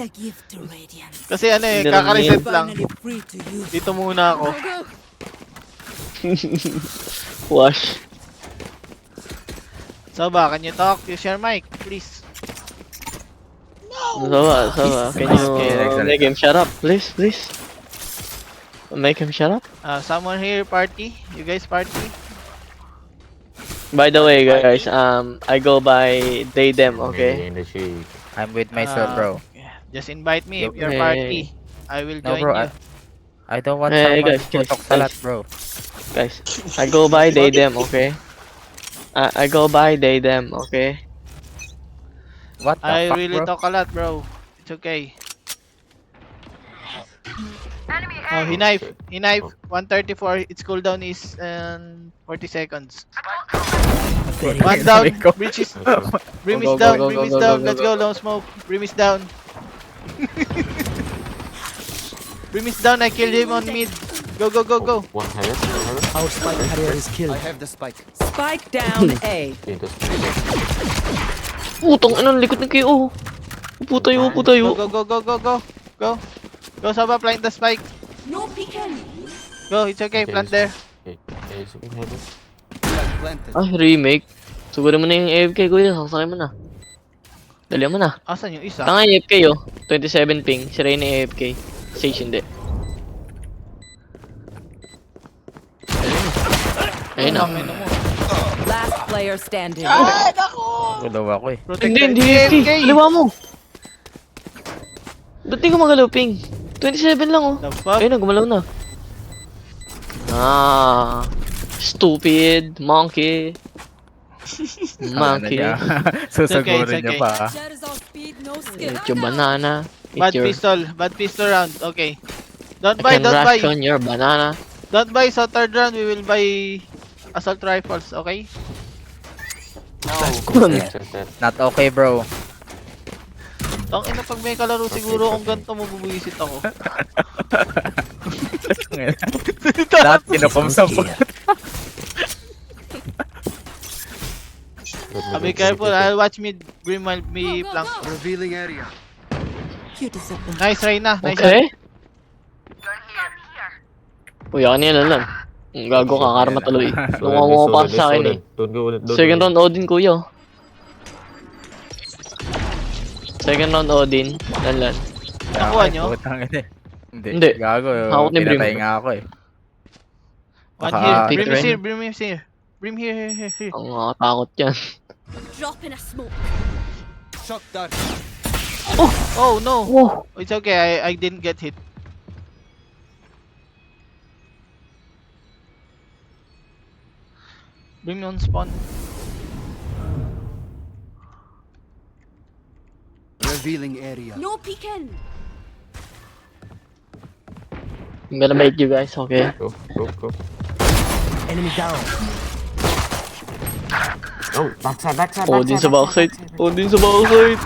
a gift to Radiant. Kasi ano eh, Hindi kaka-reset lang. Finally free to use. Dito muna ako. Wash. So ba, can you talk? Use your mic, please. Sawa. Can you make him shut up, please? Make him shut up. Someone here party? You guys party? By the way, guys, I go by they them, okay? In the shade. I'm with myself, bro. Yeah. Just invite me if you're Okay. party. I will No, join bro. you. I don't want Hey, someone guys, to guys, talk salat, bro. Guys, I go by they them, okay? I go by they them, okay? What the I fuck, really bro? talk a lot, bro. It's okay. Oh, he knife. 134. Its cooldown is 40 seconds. One down. Breach is. Brim is Go, go, down. go, Brim go, is go, down. go, Let's go. go. Long smoke. Brim is down. Brim is down. I killed him on mid. Go. One heaven. Our spike carrier is killed. I have the spike. Spike down A. Putong anong likod ng KO. Upo tayo. Go. Go, Saba. Plant the spike. No peeking. Go. It's okay. Plant there. Planted. Ah, remake. Siguro mo na yung AFK, kuya. Sasakay mo na. Dali mo na. Asan yung isa? Tanga AFK, oh. 27 ping. Si Reyna AFK. Sage hindi. Ayun na. Tangina mo. Last player standing. Gulaw ako eh. Protect Hindi AFK. Liwa mo. Ba't di ko magalaw ping? 27 lang, oh. The fuck? Ayun na, gumalaw na. Ah. Stupid. Monkey. Monkey. Susagurin It's okay. niya pa. That is all speed, no skill. Eat your banana. Bad Eat your... pistol round. Okay. Don't I buy, can don't buy. rush on your banana. Don't buy sa third round. We will buy assault rifles, okay? Not okay, bro. Tang ina pag may kalaro siguro kung ganito mabubuisit ako. Lahat kinapam sa Be careful. I'll watch me bring my me flank. Revealing area. You disappoint. Nice Reyna. Nice. Okay. Uy, ako nila lang. Gago ka, karma tuloy. Lumawa pa sa akin eh. Don't go. Second round Odin, kuya. Second round Odin. Lan. Nakuha nyo? Hindi. Gago. Hawak ni Brim. Pinatay nga ako eh. One Baka- here. Pick Brim is Ren. here. Brim is here. Brim here. Ang takot yan. Drop in a smoke. Shock dart. Oh no. Oh, It's okay. I didn't get hit. Bring me on spawn. Revealing area. No peeking. I'm gonna bait you guys, okay? Go. Enemy down. Oh, backside. Odin sa backside. Odin sa backside.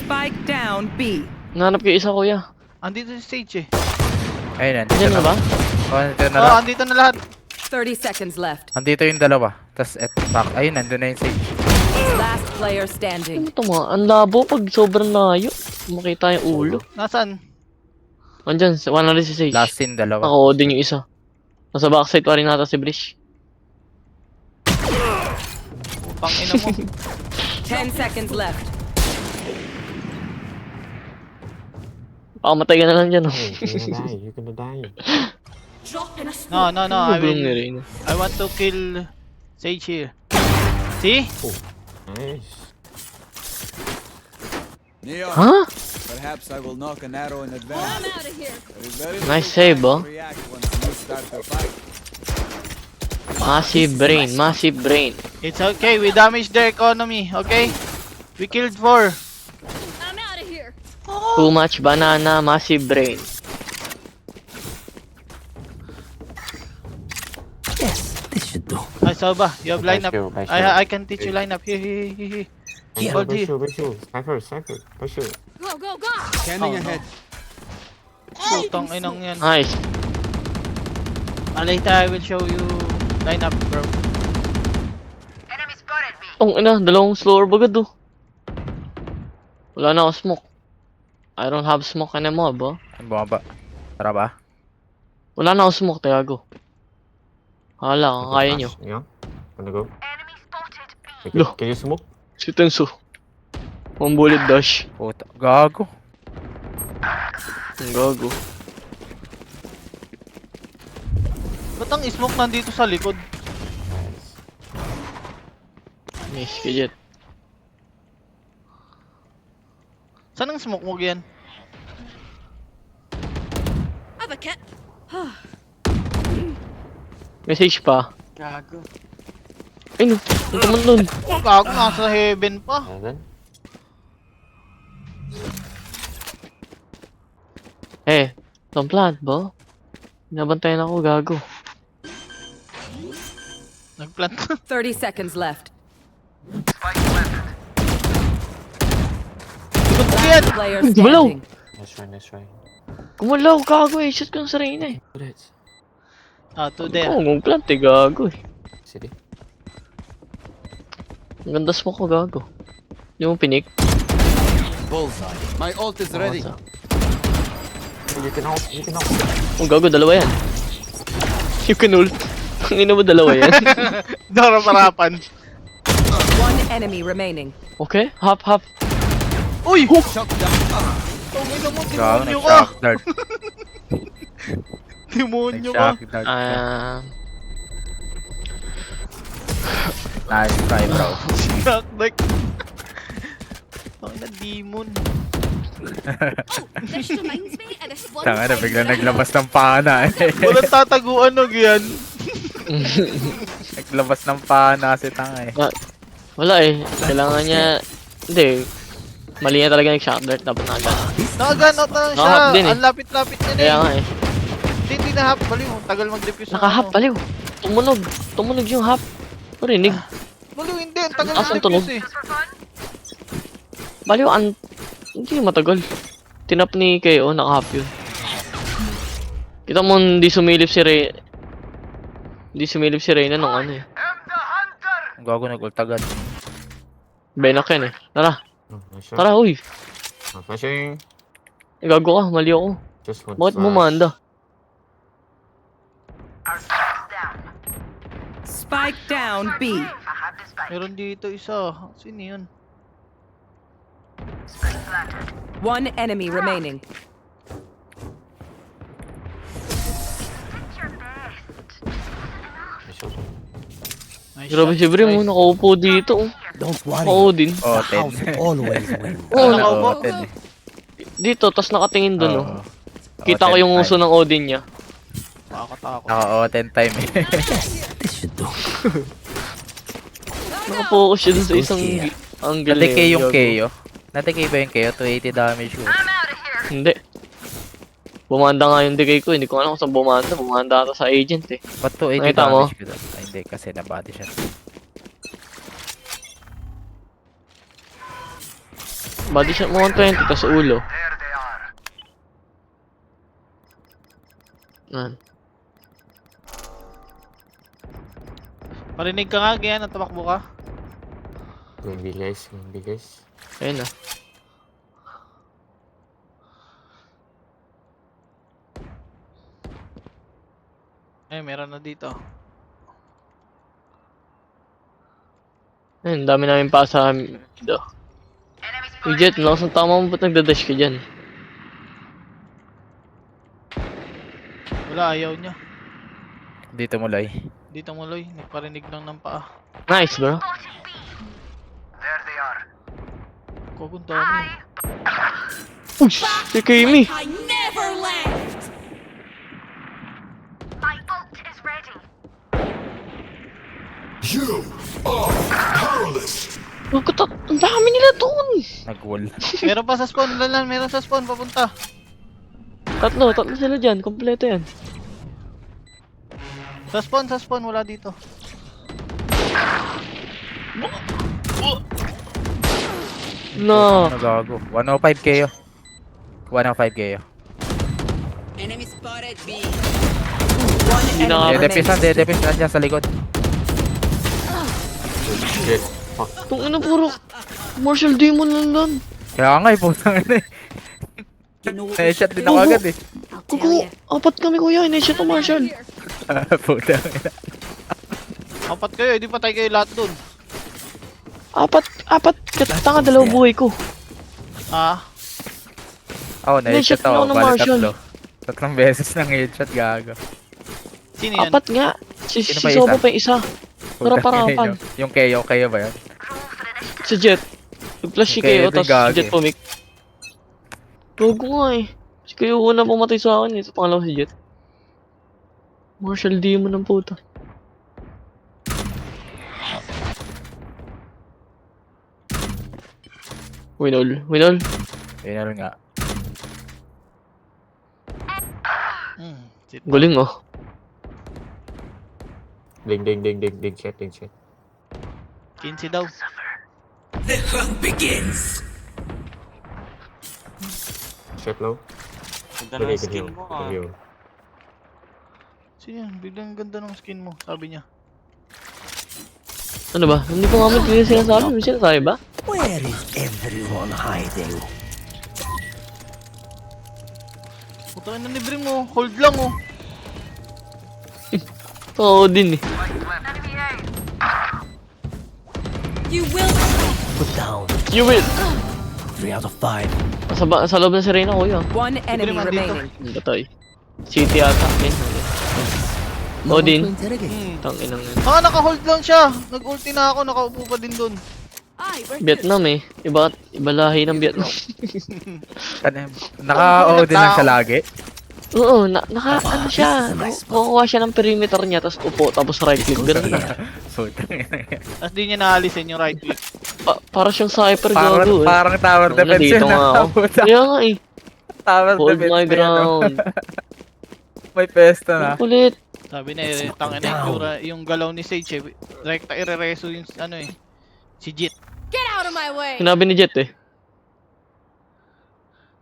Spike down B. Nanap kayo isa, kuya. Andito si Sage eh. Ayun, andito Diyan na na. ba? Oh, andito na Oh, lang. andito na lahat. 30 seconds left. Andito yung dalawa. Tapos back. Ayun, nandun na yung sage. Last player standing. Ano to mga? Ang labo pag sobrang layo. Makita yung ulo. Nasaan? Andyan, 166. Last scene, dalawa. Ako Odin yung isa. Nasa backside pa rin nata si Brish. Pang ina mo. 10 seconds left. Pakamatay ka na lang dyan, oh. You're gonna die. Drop in a smoke. No. I Gulong ni will. Reyna. I want to kill Sage here. See? Nice. Neon. Huh? Perhaps I will knock an arrow in advance. I'm out of here. There is very Nice little save, time oh. to react once you start the fight. Massive brain. It's okay. We damaged their economy. Okay? We killed 4. I'm out of here. Too much banana, massive brain. This should do. Ay, Soba. You have lineup. By shield. I can teach you lineup. Here. Hold here. Sniper. By shield. Go. Scanning Oh, no. ahead. Putang inang yan. Nice. Later I will show you lineup, bro. Ang ina, dalawang slower bagad, oh. Wala na ako smoke. I don't have smoke anymore, bro. Ang bumaba. Tara ba? Wala na akong smoke, Tiago. Hala, kaya nyo. Yeah. Wanna go? Loh. Can you smoke? Si Tensu. One bullet dash. Puta. Gago. Ang gago. Ba't ang smoke nandito sa likod? Miss ka jet. Saan ang smoke mo yan? Have a kit. Message pa. Gago. Ay no, ang naman nun. Oh, gago, nasa heaven pa. Heaven? Eh, don't plant, bro. Nabantayan ako, gago. Nagplant. 30 seconds left. Likod mo yan! Player Gumalaw. standing. Nice try. Kumalaw, gago eh. Shoot ko ng sarili eh. Put it. Ah, to there. Oo, kung plant eh, gago eh. City. Ang ganda smoke ko, gago. Yung pinik. Bullseye. My ult is ready. You can ult. Ang gago, dalawa yan. You can ult. Ang ina mo, dalawa yan. Dara parapan. One enemy remaining. Okay, hop. Uy! Shock down. Tumino mo, Gago. demonyo ka! Nag-shock dart. Demonyo ka! Nag-shock dart. Nice try, bro. Shock like... Tangina, demon. This reminds me of this one Tanga na, time bigla that I naglabas ng pana eh. Walang tataguan ng yan. Naglabas ng pana si tanga eh. Wala eh. Kailangan niya... Hindi. Mali niya talaga nag-shock dart. Dapat nakagana. Nakaganot na siya. Nakahap din eh. Ang lapit-lapit niya na Kaya eh. nga eh. Hindi nahap. Baliw, tagal mag-defuse ng Nakahap, ano. baliw. Tumunog yung hap. Parinig. Baliw, hindi. Ang tagal Asan mag-defuse eh. Baliw, hindi matagal. Tinap ni KO, nakahap yun. Kita mo, hindi sumilip si Reyna nung ano eh. Ang gago nag-ultagan. Benak yan eh. Tara, Nice shot. tara, uy. Flashing. Gago ka, mali ako. Just one. Bakit mo manda? Spike down B. Meron dito isa. Sino yun? One enemy remaining. Nice shot. Nice Grabe shot, si Brim, nice. nakaupo dito. Don't worry. Oo din. Oh, The house 10. always wins. Oo, Nakaupo. Oo, 10 eh. dito, tas nakatingin dun oh. Oo. Kita ko yung uso ng Odin niya. Nakakatakot. Oo, 10 time eh. This should do. Nakapokus siya dun sa isang angle Nadecay yung gago. KO. Nadecay ba yung KO? 280 damage ko. Hindi. Bumanda nga yung decay ko, hindi ko alam kung saan bumanda. Bumanda ata sa agent eh. Ba't 280 Nakita mo? damage ko doon? Ay, hindi, kasi nabody siya. Body shot mo 120, tas sa ulo. Yan. Marinig ka nga, ganyan. Natamakbo ka. Going B guys. Ayun na. Ay, meron na dito. Ayun, dami namin pa sa dito. Uy, Jet, lakas ng tama mo, ba't nagdadash ka dyan? Wala, ayaw niya. Dito mo, Loy. Dito mo, Loy. Nagparinig lang ng paa. Nice, bro. Kukong dami. Ush! Si Kimi! I never left. Ang dami nila doon! Nag-wall. Meron pa sa spawn, Lalan. Meron sa spawn, papunta. Tatlo sila dyan. Kompleto yan. Sa spawn, wala dito. No! Nagago. 105 KO. 105 KO. Enemy spotted B. Hindi na nga. Dedepis na dyan sa likod. Shit. Itong ina puro Martial Demon lang doon. Kaya nga, putang ina eh. Na-headshot din ako agad eh. Kuko, apat kami kuya, in-headshot ang Marshall. Puta. Apat kayo, hindi patay kayo lahat dun. Apat, tanga dalawang buhay ko. Ah, Ako, na-headshot Na-headshot na ako ako. ng Bali Marshall. Tatlong beses nang headshot, gago. sino yan? Apat nga. Si Sino pa isa? Sobo pa yung isa. Para-parapan. Yung KO ba yun? Si Jet. Nag-flash si Okay, Kayo, ito tapos si gagi. Jet pumik. Gago nga eh. Si Kayo una pumatay sa akin, ito pangalawa si Jet. Marshall Demon ng puta. Winol. Yun nga. Shit. Galing oh. Ding, shit. 15 daw. Shit low. Ganda ng skin mo ah. Sino yan? Biglang ganda ng skin mo, sabi niya. Ano ba? Hindi ko nga may sinasabi. May sinasabi ba? Where is everyone hiding? Puta na libre mo, hold lang oh. Oo din eh. You will. Put down. You will! 3 out of 5. Sa loob ng Serena kuya. One enemy naman dito. remaining. Batay. City ata. Odin. Interrogate. Tangin ng Naka-hold lang siya. Nag-ulti na ako, nakaupo pa din dun. Vietnam eh. Iba lahi ng Vietnam. Naka-O din lang siya lagi. Oo, ano siya. Kukuha siya ng perimeter niya, tapos upo, tapos right click. Ganun na. Putang ina. Tapos di niya naalisin yung right click. Para siyang sniper gago eh. Parang tower Ano, defense dito yun nga ako. Puta. Kaya nga eh. Tower Hold defense my na yun, oh. ground. May pesto na. Ang kulit. Sabi na eh, tangin na yung galaw ni Sage eh. Rekta irereso yung ano eh. Si Jit. Get out of my way. Sinabi ni Jet eh.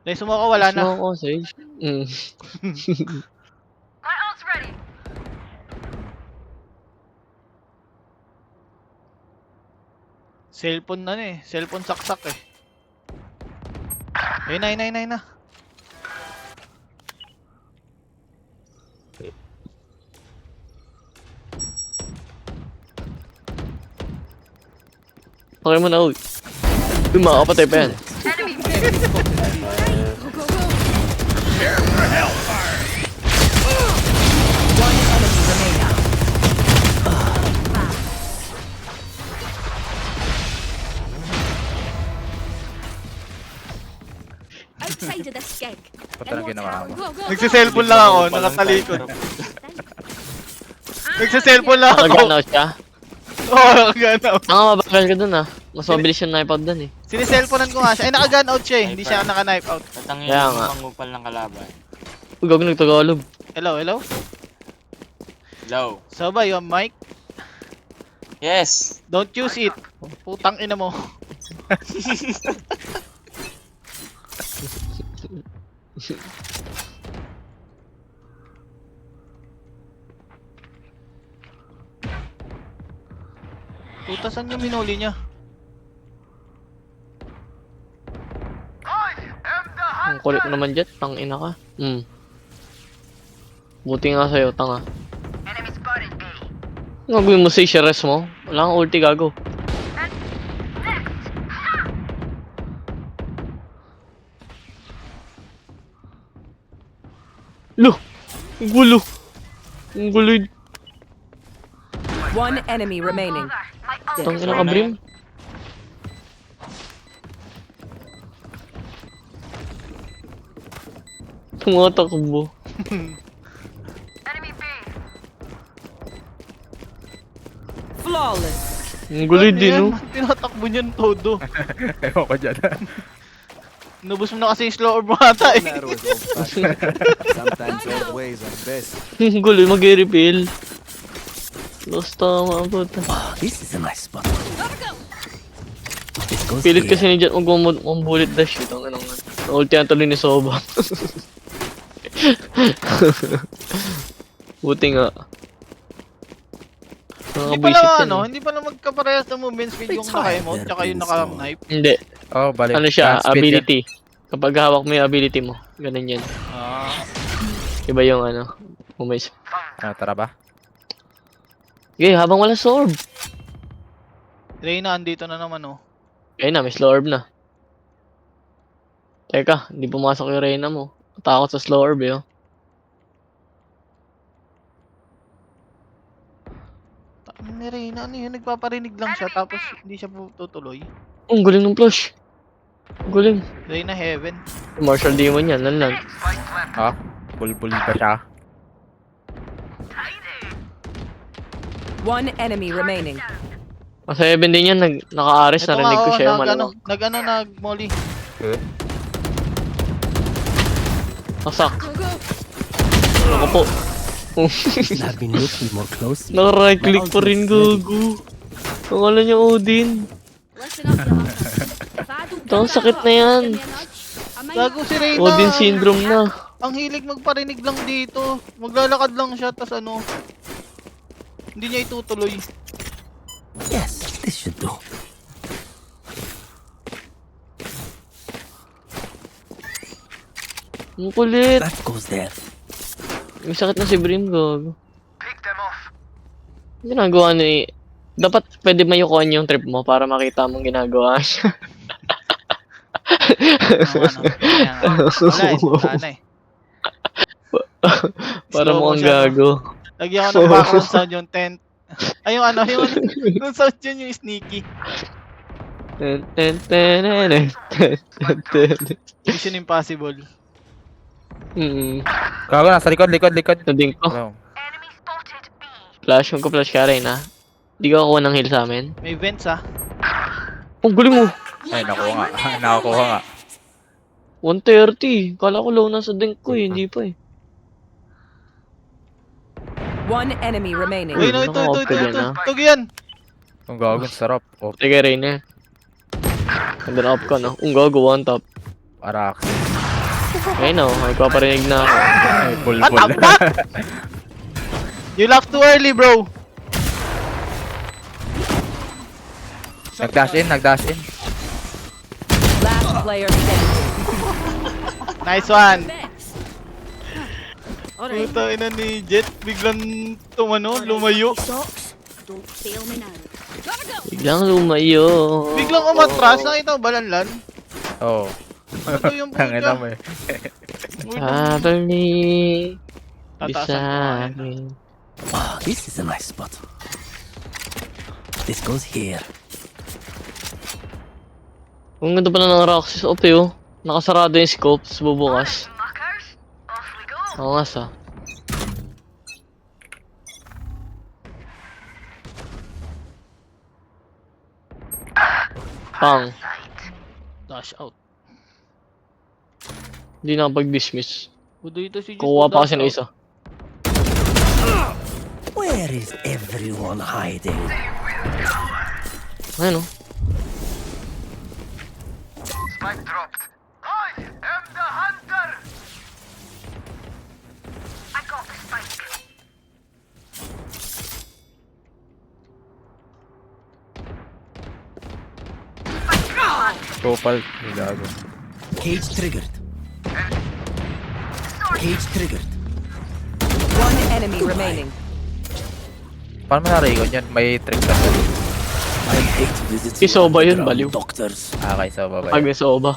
Dahil sumaka wala na. Smoke ako, Sage. Cellphone na eh. Cellphone saksak eh. Ayun na. Okay mo na, uy. Uy, makakapatay pa yan. Outside of the skank. Puta na ginawa mo. Go, go. Nagsiselfone lang ako, nakatalikod. Nagsiselfone lang ako. Nagana siya. Oo, gana. Ang mabagal ka dun ah. Mas mabilis yung knife out dun eh. Siniselfonean ko nga siya. Ay, naka-gun out siya eh. Hindi siya naka-knife out. Tatangin Kaya yung nga. mangupal ng kalaban. Uy, gagawin nagtagalog. Hello. Low. Soba, you have mic? Yes! Don't use it. Putang ina mo. Putasan yung minuli niya. Ang kulit mo naman, Jet. Tangina ka. Buti nga sa'yo, tanga. Gagawin mo sa rest mo? Wala kang ulti, gago. Lo! Ang gulo! Ang gulo yun. One enemy remaining. Tangina ka, Brim. Tumatakbo. Flawless. Ang gulo Ano din, yan? no? Tinatakbo niyan todo. Ewan ko dyan. Nubos mo na kasi yung slow orb ata eh. Matter is old-fashioned. Sometimes old ways are best. Ang gulo, mag-refill. Lost tama, puta. Oh, this is a nice spot. It goes Pilit here. kasi ni Jet mag-bullet dash ito. Ano nga. Ulti ang tuloy ni Soba. Buti nga. Hindi Nakabwisit pala yan, ano, eh. hindi pala magkaparehas ng movement speed yung naka-emote tsaka yung naka-knife. Hindi. Oh, balik. Ano siya? Speed yan. Ability. Kapag hawak mo yung ability mo, ganun yan. Ah, Iba yung ano, umis. Tara ba? Okay, habang wala slow orb. Reyna, andito na naman oh. Ayun na, may slow orb na. Teka, hindi pumasok yung Reyna mo. Takot sa slow orb eh. Oh. Ni Reyna, ano yun? Nagpaparinig lang siya tapos hindi siya tutuloy. Oh, ang galing ng flash. Ang galing. Reyna Heaven. Martial Demon yan, lan. Ha? Bulbul pa siya. One enemy remaining. Sa 7 din yan, naka-ares, Ito narinig ko nga, siya yung nag-molly. Eh, Saksak. Ako po. I've been looking more closely. Naka-right click pa rin, gago. Ang alam niya, Odin. Listen up, you If I don't Ito, get sakit that na yan. give me a nudge. I might Gago si Reyna. Odin syndrome na. Ang hilig magparinig lang dito. Maglalakad lang siya tas ano. Hindi niya itutuloy. Yes, this should do. Ang kulit. That goes there. May sakit na si Brim, gago. Ginagawa ni... Dapat pwede mayukuhan yung trip mo para makita mong ginagawa siya. Ano, kaya nga. Wala eh, wala eh. Para Slow mo ang mo siya, no? gago. Lagyan ko ng background sound yung tent. Ay, yung ano, yung sound yun yung sneaky. Ten, ten, ten, ten, ten, ten, ten. Mission Impossible. Gago, nasa likod. Nading ko. Ano? Flash, magka-flash ka rin, ha? Hindi ka kukuha ng heal sa amin. May vents ah. Oh, galing mo! Ay, nakuha nga. Nakakuha nga. 130. Kala ko low na sa dink ko eh. Hindi pa eh. One enemy remaining. Uy, no, ito. Naka-off ka dyan, ah. Tug yan. Ang gago, sarap. Oh, Sige, Reyna. Nandun up ka, no? Ang gago, one top. Arax. Ayun, no? May paparinig na ako. Ay, What bulbul. the fuck? You laughed too early, bro. Nag-dash in. Last player standing. Nice one. Alright. Puta ina ni Jet. Biglang tumano, lumayo. Socks. Don't fail me now. Gotta go. Biglang lumayo. Biglang umatras. Nakita mo balanlan? Oo. Ito yung Tangina mo puta. eh. Babalik. Tataasan Bisa ko nga yan. akin. Wow, this is a nice spot. This goes here. Ang ganda pala ng Roxas OP oh. Nakasarado yung scope, tapos bubukas. Oo nga sa. Pang. Dash out. Hindi nakapag-dismiss. Budo ito si Jet. Kukuha pa kasi ng isa. Where is everyone hiding? Ayun oh. Topal. Gago. Cage triggered. Cage triggered. One enemy remaining. Paano mo na-recon yan? May trick ka. I hate visiting Isoba yun, underground baliw. doctors. Okay, so bye-bye. Pag may soba.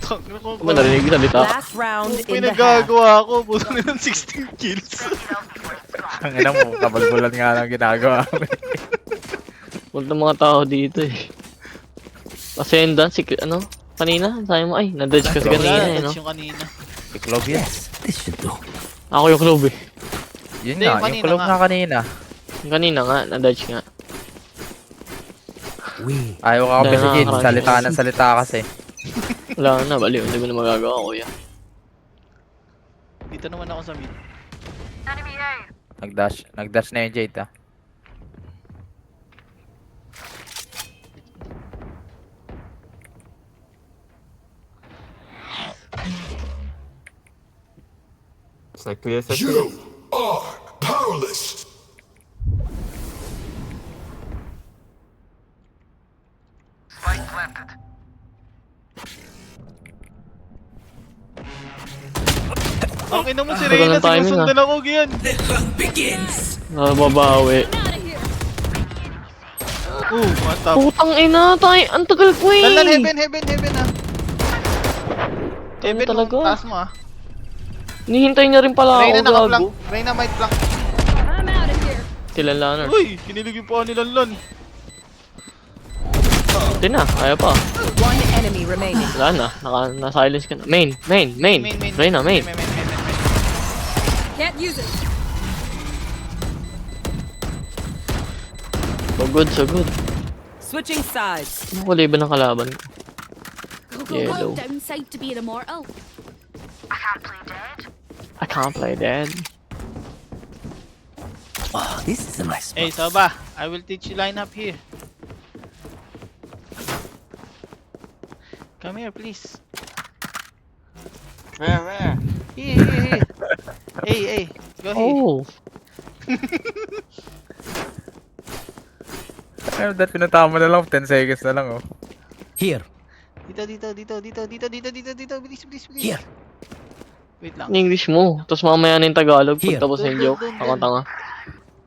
Tangina ko. Ano narinig yung salita? Last round Kung in the half. pinagagawa ako, buto na ng 16 kills. Ang ina mo, kabalbulan nga lang ginagawa. Huwag ng mga tao dito eh. Ascendant, si ano? Kanina? Sabi mo, ay, na-dodge kasi kanina eh, no? Touch yung kanina. Iklog yan. Yes, this should do. Ako yung club eh. Yun Hindi, nga, yung yung kanina kulog nga. nga kanina. Yung kanina nga, na-dodge nga. We Ayaw ka Dahil kasi Jin, nakakaranas. salita kasi. Wala na, baliw. Hindi mo na magagawa, kuya. Dito naman ako sa mid. Nag-dash na yung Jade ah. Side clear, side clear. Ang ina mo si Tagal Reyna, ng timing, sinusundan ako, Gian. The hunt begins. Nababawi. One tap. Putang ina, tayo. Ang tagal ko eh. Dalan, heaven ah. Heaven, talaga? taas mo ah. Nihintay niya rin pala Reyna ako, naka-flank. gago. Reyna might flank. Sila Lanner. Uy, kinilig yung pa ni Lanlan. Hindi na, kaya pa. One enemy remaining. Wala na, na-silence ka na. Main. Reyna, main. Can't use it. So good. Switching sides. Ano kulay ba ng kalaban ko? Yellow. Downside to being immortal. I can't play dead. Oh, this is a nice spot. Hey, Soba, I will teach you line up here. Come here, please. Where? Here. Hey, go here. Oh. Ano dahil pinatama na lang, 10 seconds na lang oh. Here. Dito, bilis. Here. Wait lang. English mo. Tapos mamaya na yung Tagalog Here. pag tapos na yung joke. Tanga-tanga.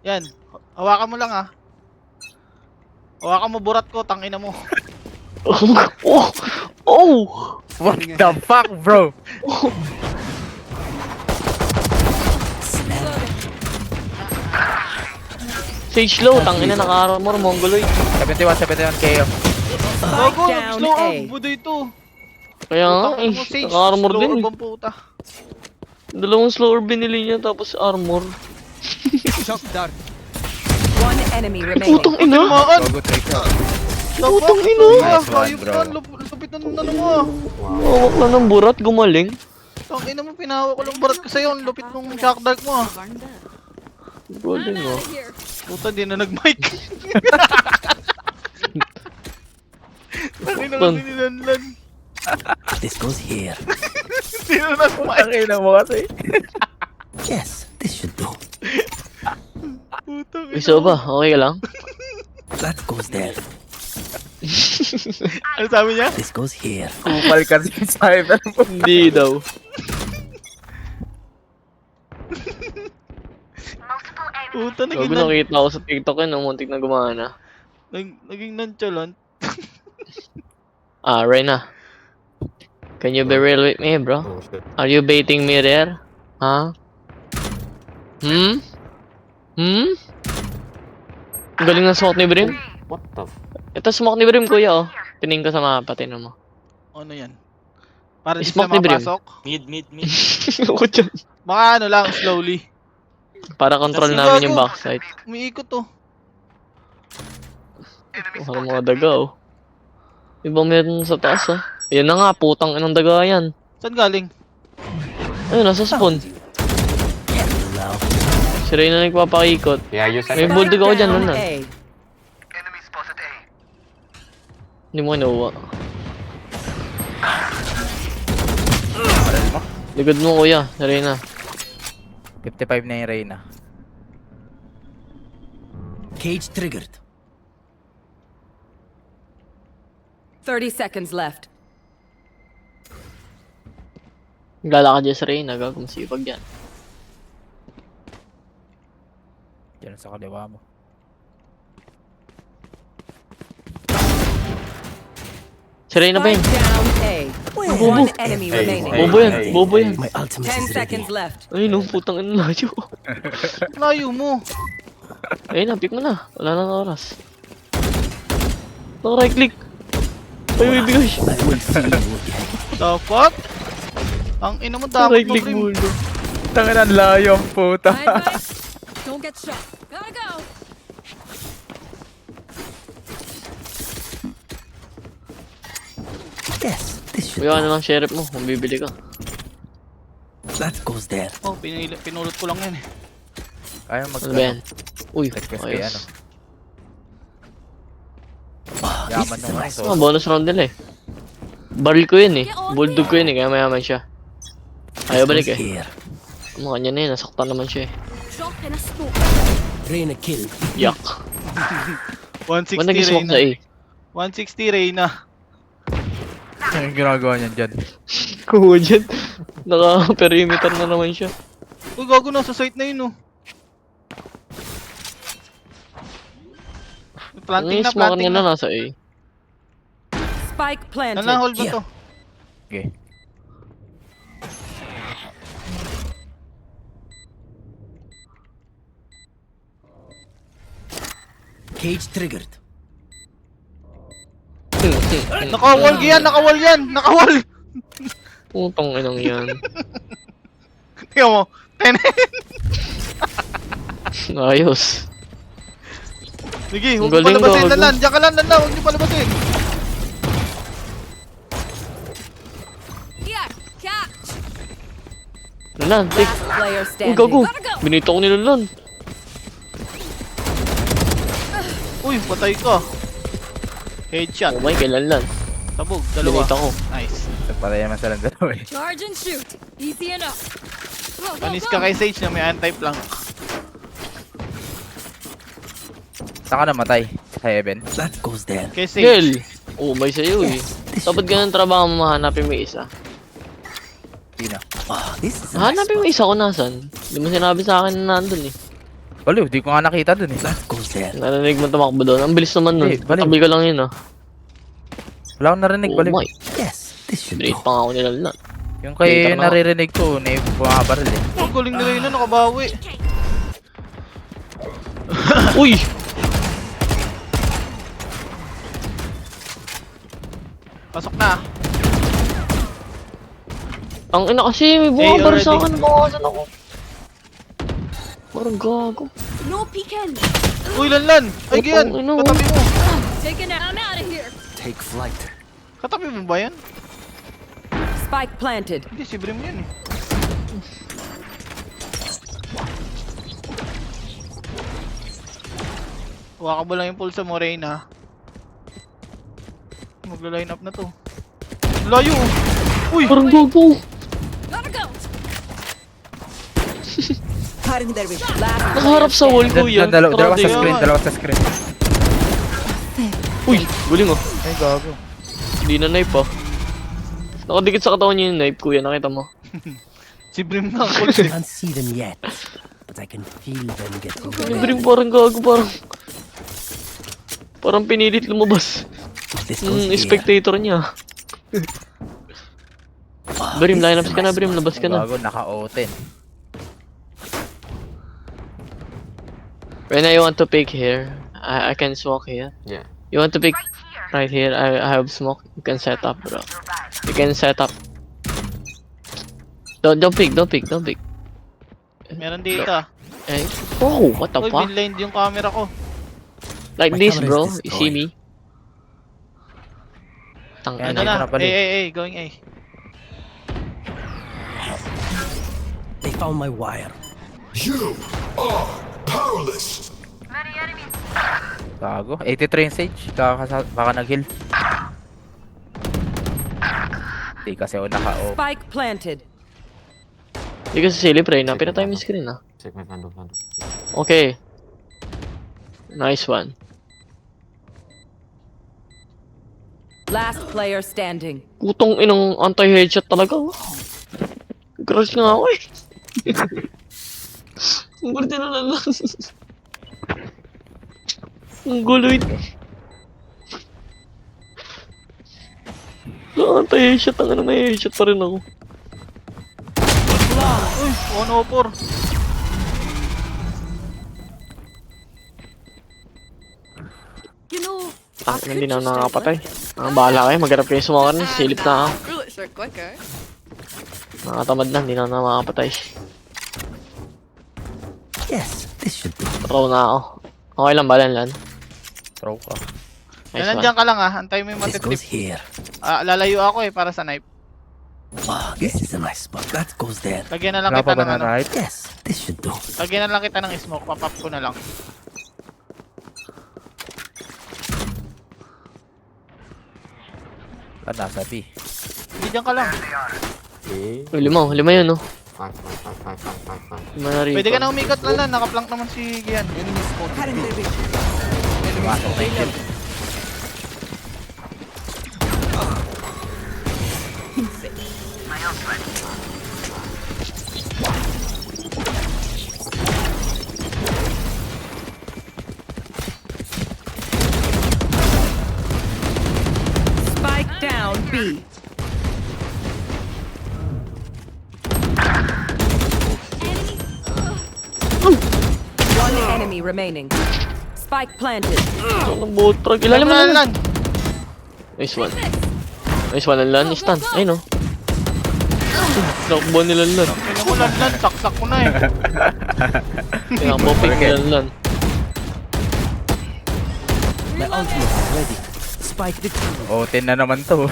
Yan. Hawakan mo lang ah. Hawakan mo burat ko, tangina mo. Oh! What the fuck, bro? Sage low, tangina naka-armor, mongoloid. 71 KO. Gogo, down slow A. orb, budo ito. Kaya nga Tangina eh, mo, Sage, naka-armor slow din orb eh. ang puta. Dalawang slower binili niya tapos armor. Shock dart. One enemy remaining. Putang ina! Maan! Go take out. Putang ina! Nice one, Ayop bro. yan, lupit na nung ano mo ah. Hawak lang ng burat, gumaling. Tangina mo, pinahawak ko lang burat ko sa'yo, ang lupit nung shock dart mo ah. Galing oh. Puta, di na nag-mic. Tangina Pan. kasi ni Lanlan. This goes here. Di na nag-mic. Tangina mo kasi. Yes, this should do. Putang Iso ba? Okay ka lang? That goes there. Ano sabi niya? This goes here. Kupal kasi yung cyber mo. Hindi daw. Puta, Gabi nakita ako sa TikTok yun, nung muntik na gumana. naging nonchalant. Reyna. Can you be real with me, bro? Oh shit. Are you baiting me there? Huh? Hmm? Ang galing ng smoke ni Brim. What the f... Ito smoke ni Brim, kuya, oh. Tingin ko sa mapa, tinan mo. Ano yan? Para di Smoke sila ni Brim. mapasok? Mid. Ako dyan. Baka ano lang, slowly. Para control Kasi namin yung gago. backside. Umiikot to. Parang mga daga, oh. Ibang meron sa taas, ah. Yan na nga, putang inang daga yan. Saan galing? Ayun, nasa spawn. Si Reyna nagpapakikot. Yeah, you said May it. bulldog ako dyan, Down nun na. A. Hindi mo kinuha. Ligod mo, kuya, si Reyna. 55 na yung Reyna. Cage triggered. 30 seconds left. Lalakad dyan si Reyna, gagawin sipag yan. Diyan sa kaliwa mo. Si Reyna ba yun? Spike down A. One enemy Hey, remaining. hey. Bobo yan, bobo yan. My ultimate 10 is ready. seconds left. Ay, no, putang ina layo. Layo mo. Ayun na, pick mo na. Wala na oras. Naka-right click. Ay, bibigay. I will see you again. The fuck? Ang ina mo, dapat Naka-right mo, click Brim. mulo. Tangin ang layo ang puta. Don't get shot. Gotta go. Yes, this should Kuya, do. ano lang sheriff mo kung bibili ka. That goes there. Oh, pinulot ko lang yan eh. Kaya mag- Ano ba yan? Uy, Request kay ano. ayos. Oh, Yaman this is a naman nice to. Ah, bonus round nila eh. Barrel ko yun eh. Bulldog ko yun eh, kaya mayaman siya. Ayaw balik eh. here. Mukha niya na yun, nasaktan naman siya eh. Shock in a smoke. Reyna killed. Yak. 160 Ba't nag-smoke Reyna. na eh? 160 Reyna. Ano yung ginagawa niyan dyan? Kuha dyan. Naka-perimeter na naman siya. Uy, gago na. Sa site na yun, oh. Planting na, Smoke planting nila na. nasa A. Spike planted. Hold mo to. Okay. Cage triggered. Nakawall yan, nakawall yan. Nakawall. Putong inang yan. Tingnan mo. Ayos. Sige, huwag mo Galing palabasin. gago. Lanlan, diyan ka lang, Lanlan. Huwag niyo palabasin. Here, catch. Lalan, take. Last player Uy, standing. gago. Binito ko ni Lalan. Uy, patay ka. Headshot. Oh my, kay Lalan. Tabog, dalawa. Binito ko. Nice. Nagpatay naman silang dalawa eh. Charge and shoot. Easy enough. Go, go, Panis go. ka kay Sage na may anti-flank. Saan ka namatay? Sa heaven? That goes there. Kay Sage. Hell. Oh, may sa'yo eh. This Dapat ganun trabaho mo mahanapin mo yung isa. Sino? Oh, this is a nice Hanapin mo spot. yung isa kung nasan. Hindi mo sinabi sa akin na nandun eh. Baliw, di ko nga nakita dun eh. That goes there. Narinig mo tumakbo doon. Ang bilis naman nun. Hey, baliw. Tabi ko lang yun ah. Wala akong narinig, Oh baliw. my. Yes, this should Straight do. pa nga ako nilalan. Yung kay Dito na. naririnig ko, na yung bumabaril eh. Ang galing nila yun, nakabawi. Uy! Pasok na. Ang ina kasi may bumabar sa already. akin. Nabawasan ako. Parang gago. No peeking. Uy, Lanlan. Ay, Gian. Putang ina, Katabi mo. Taking it. I'm out of here. Take flight. Katabi mo ba yan? Spike planted. Hindi, si Brim yan eh. Huwag ka ba lang yung pulsa mo, Reyna? Magla-line up na to. Layo! Uy! Parang gago. Gotta go. Last Nakaharap sa wall ko yan. Dalawa sa Grabe. screen, dalawa sa screen. Uy! Guling oh. Ay, gago. Hindi na knife ah. Nakadikit sa katawan niya yung knife kuya. Nakita mo. Si Brim na ang I pulsa. can't see them yet, but I can feel them getting Yung ready. Brim parang gago. Parang pinilit lumabas. This goes here. Spectator niya. Oh, Brim, this is lineups a ka na nice Brim. spot. Labas ka na. Gago, naka-oten. When I want to pick here, I can smoke here. Yeah. You want to pick right here? I have smoke. You can set up, bro. You can set up. Don't pick. Meron dito ah. Eh, oh, what the Uy, fuck? binlined yung camera ko. Like My this, camera bro. is You see me? Tang Yan, Ano ina. ko na? na pala eh. Going A. They found my wire. Gago. 83 yung Sage. Baka nag-heal. Hindi kasi ako naka-off. Spike planted. Hindi kasi silip rin na. Pinatay mo yung screen ah. Segment nandun. Okay. Nice one. Last player standing. Putong inang anti-headshot talaga. Oh. Crush nga ako eh. Ang gulo na lang. Ang gulo ito. Anti-headshot. Ang may headshot pa rin ako. Uy, 104. You know, Ah, hindi na ako nakakapatay. Ang bahala kayo. Magharap kayo sumakan. Silip na ako. Bullets are quicker. Nakatamad na. Hindi na ako nakakapatay. Yes, this should do. Throw na ako. Okay lang ba lan? Throw ka. Nice one. Nandiyan ka lang ah. Antay mo yung This matitrip. goes here. Lalayo ako eh para sa knife. Oh, this is a nice spot. That goes there. Lagyan na lang Wala kita pa ba ng na ano. right? Yes, this should do. Lagyan na lang kita ng smoke. Papap ko na lang. Ah, nasa B. Hindi dyan ka lang. Okay. Uy, lima yun oh. 5. Lima na rin. Pwede ka na umikot lang. Nakaplank naman si Gian. Pumasok na yung kill. B. One enemy remaining. Spike planted. Ang butrag. Ilalim na Lan. lang. Nice one. Nice one. Ang lan. Stun. Ayun o. Nakbo nila lan. Kailan ko lan, saksak ko na eh. Tinakbo pick nila lan. My ultimate is ready. Spike the Oh, 10 na naman to.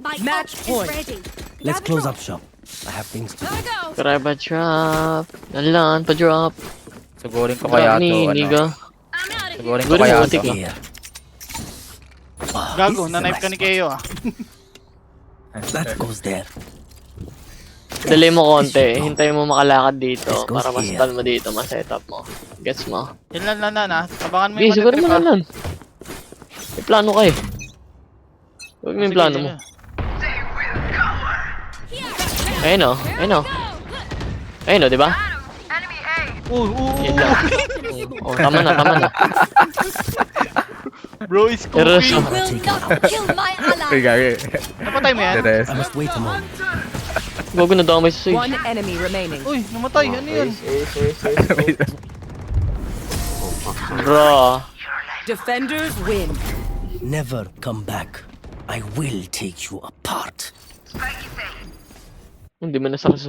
My Match ult point. is ready. Let's close up shop. I have things to do. Gotta go. Grab a drop. Lan. Pa-drop. Sugurin ko kaya Drop to, ni ano. Niga. I'm out of here. Sugurin ko Sugurin kaya mo, to. tik lang. Here. Wow, Gago, this is a na-knife ka nice ni Keo ah. spot. That goes there. Delay mo konti. Hintayin mo makalakad dito. Let's go Para here. mas-stun mo dito. Mas-setup mo. Gets mo? Yan lan ah. Tabangan mo Hindi, yung siguro mo matitrip, na lan. May plano kayo. Huwag mo yung plano mo. Ayun o. Ayun o. Ayun o, di ba? Yan lang. Oh, tama na, tama na. Bro is Pero cooking. Will not kill my Uy, ally. gagi. Napatay mo yan? Deres. I must wait a moment. Bago na damay sa One Sage. enemy remaining. Uy, namatay. Ano yun? Ace. Bro. Defenders win. Never come back. I will take you apart. Hindi mo nasakit sa